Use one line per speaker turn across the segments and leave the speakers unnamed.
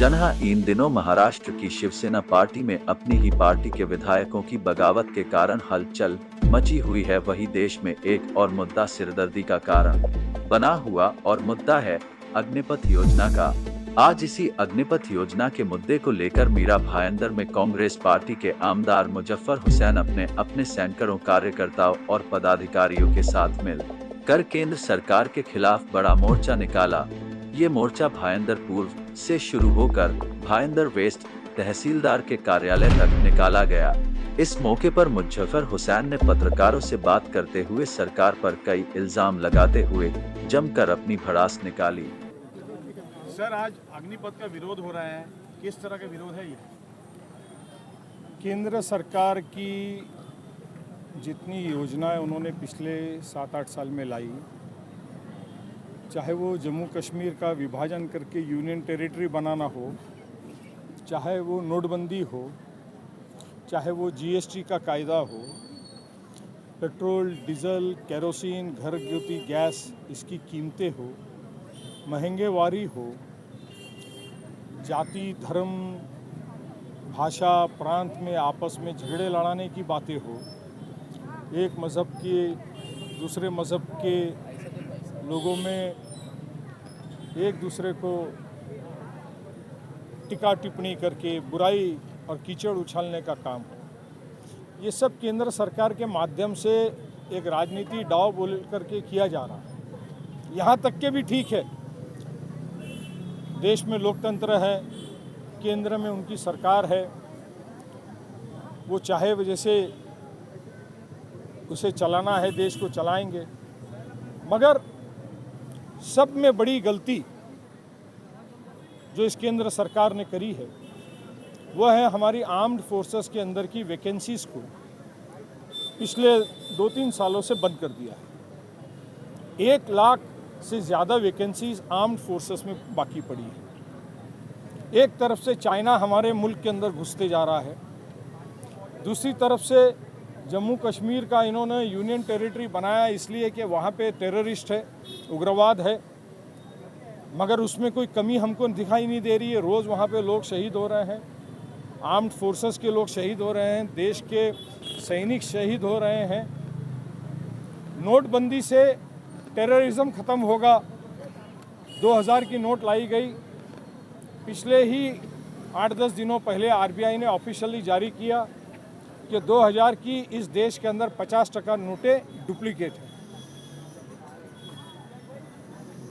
जहां इन दिनों महाराष्ट्र की शिवसेना पार्टी में अपनी ही पार्टी के विधायकों की बगावत के कारण हलचल मची हुई है, वही देश में एक और मुद्दा सिरदर्दी का कारण बना हुआ और मुद्दा है अग्निपथ योजना का। आज इसी अग्निपथ योजना के मुद्दे को लेकर मीरा भाईंदर में कांग्रेस पार्टी के आमदार मुजफ्फर हुसैन अपने सैकड़ों कार्यकर्ताओं और पदाधिकारियों के साथ मिल कर केंद्र सरकार के खिलाफ बड़ा मोर्चा निकाला। ये मोर्चा भाईंदर पूर्व से शुरू होकर भाईंदर वेस्ट तहसीलदार के कार्यालय तक निकाला गया। इस मौके पर मुजफ्फर हुसैन ने पत्रकारों से बात करते हुए सरकार पर कई इल्जाम लगाते हुए जमकर अपनी भड़ास निकाली।
सर, आज अग्निपथ का विरोध हो रहा है, किस तरह का विरोध है ये?
केंद्र सरकार की जितनी योजनाएं उन्होंने पिछले 7-8 साल में लाई, चाहे वो जम्मू कश्मीर का विभाजन करके यूनियन टेरिटरी बनाना हो, चाहे वो नोटबंदी हो, चाहे वो जीएसटी का कायदा हो, पेट्रोल, डीजल, केरोसिन, घर गृहस्थी गैस इसकी कीमतें हो, महंगेवारी हो, जाति, धर्म, भाषा, प्रांत में आपस में झगड़े लड़ाने की बातें हो, एक मज़हब के दूसरे मज़हब के लोगों में एक दूसरे को टिका टिप्पणी करके बुराई और कीचड़ उछालने का काम हो, ये सब केंद्र सरकार के माध्यम से एक राजनीति दाव बोल करके किया जा रहा है। यहाँ तक के भी ठीक है, देश में लोकतंत्र है, केंद्र में उनकी सरकार है, वो चाहे वजह से उसे चलाना है, देश को चलाएंगे। मगर सब में बड़ी गलती जो इस केंद्र सरकार ने करी है वह है हमारी आर्म्ड फोर्सेस के अंदर की वैकेंसीज को पिछले 2-3 सालों से बंद कर दिया है। 1 लाख से ज़्यादा वैकेंसीज आर्म्ड फोर्सेस में बाकी पड़ी है। एक तरफ से चाइना हमारे मुल्क के अंदर घुसते जा रहा है, दूसरी तरफ से जम्मू कश्मीर का इन्होंने यूनियन टेरिटरी बनाया इसलिए कि वहाँ पे टेररिस्ट है, उग्रवाद है, मगर उसमें कोई कमी हमको दिखाई नहीं दे रही है। रोज़ वहाँ पे लोग शहीद हो रहे हैं, आर्म्ड फोर्सेस के लोग शहीद हो रहे हैं, देश के सैनिक शहीद हो रहे हैं। नोटबंदी से टेररिज्म ख़त्म होगा, 2000 की नोट लाई गई। पिछले ही 8-10 दिनों पहले आरबीआई ने ऑफिशियली जारी किया कि 2000 की इस देश के अंदर 50% नोटें डुप्लीकेट हैं।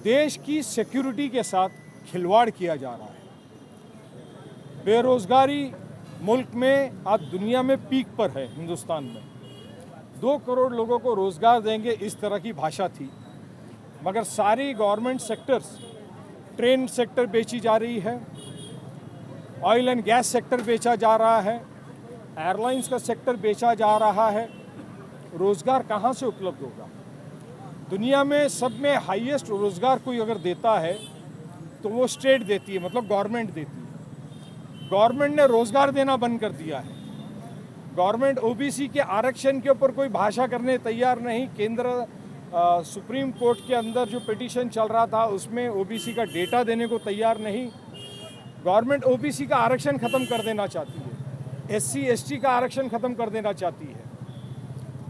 देश की सिक्योरिटी के साथ खिलवाड़ किया जा रहा है। बेरोजगारी मुल्क में आज दुनिया में पीक पर है। हिंदुस्तान में 2 करोड़ लोगों को रोजगार देंगे, इस तरह की भाषा थी, मगर सारी गवर्नमेंट सेक्टर्स, ट्रेन सेक्टर बेची जा रही है, ऑयल एंड गैस सेक्टर बेचा जा रहा है, एयरलाइंस का सेक्टर बेचा जा रहा है। रोज़गार कहाँ से उपलब्ध होगा? दुनिया में सब में हाईएस्ट रोज़गार कोई अगर देता है तो वो स्टेट देती है, मतलब गवर्नमेंट देती है। गवर्नमेंट ने रोज़गार देना बंद कर दिया है। गवर्नमेंट ओबीसी के आरक्षण के ऊपर कोई भाषा करने तैयार नहीं। केंद्र सुप्रीम कोर्ट के अंदर जो पिटीशन चल रहा था उसमें ओबीसी का डेटा देने को तैयार नहीं। गवर्नमेंट ओबीसी का आरक्षण ख़त्म कर देना चाहती है, एससी एसटी का आरक्षण ख़त्म कर देना चाहती है।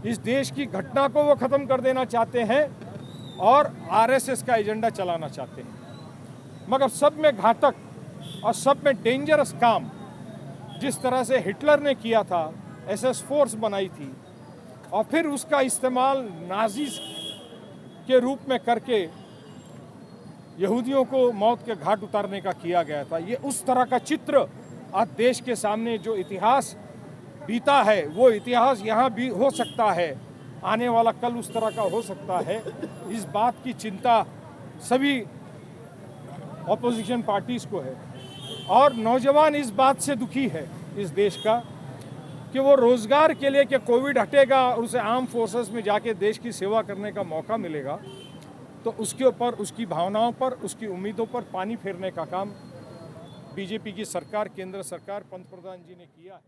इस देश की घटना को वो ख़त्म कर देना चाहते हैं और आरएसएस का एजेंडा चलाना चाहते हैं। मगर सब में घातक और सब में डेंजरस काम जिस तरह से हिटलर ने किया था, एसएस फोर्स बनाई थी और फिर उसका इस्तेमाल नाज़ी के रूप में करके यहूदियों को मौत के घाट उतारने का किया गया था। ये उस तरह का चित्र आज देश के सामने जो इतिहास बीता है वो इतिहास यहाँ भी हो सकता है, आने वाला कल उस तरह का हो सकता है। इस बात की चिंता सभी ऑपोजिशन पार्टीज़ को है और नौजवान इस बात से दुखी है इस देश का कि वो रोज़गार के लिए कि कोविड हटेगा और उसे आर्म फोर्सेस में जाके देश की सेवा करने का मौका मिलेगा, तो उसके ऊपर, उसकी भावनाओं पर, उसकी उम्मीदों पर पानी फेरने का काम बीजेपी की सरकार, केंद्र सरकार, पंतप्रधान जी ने किया है।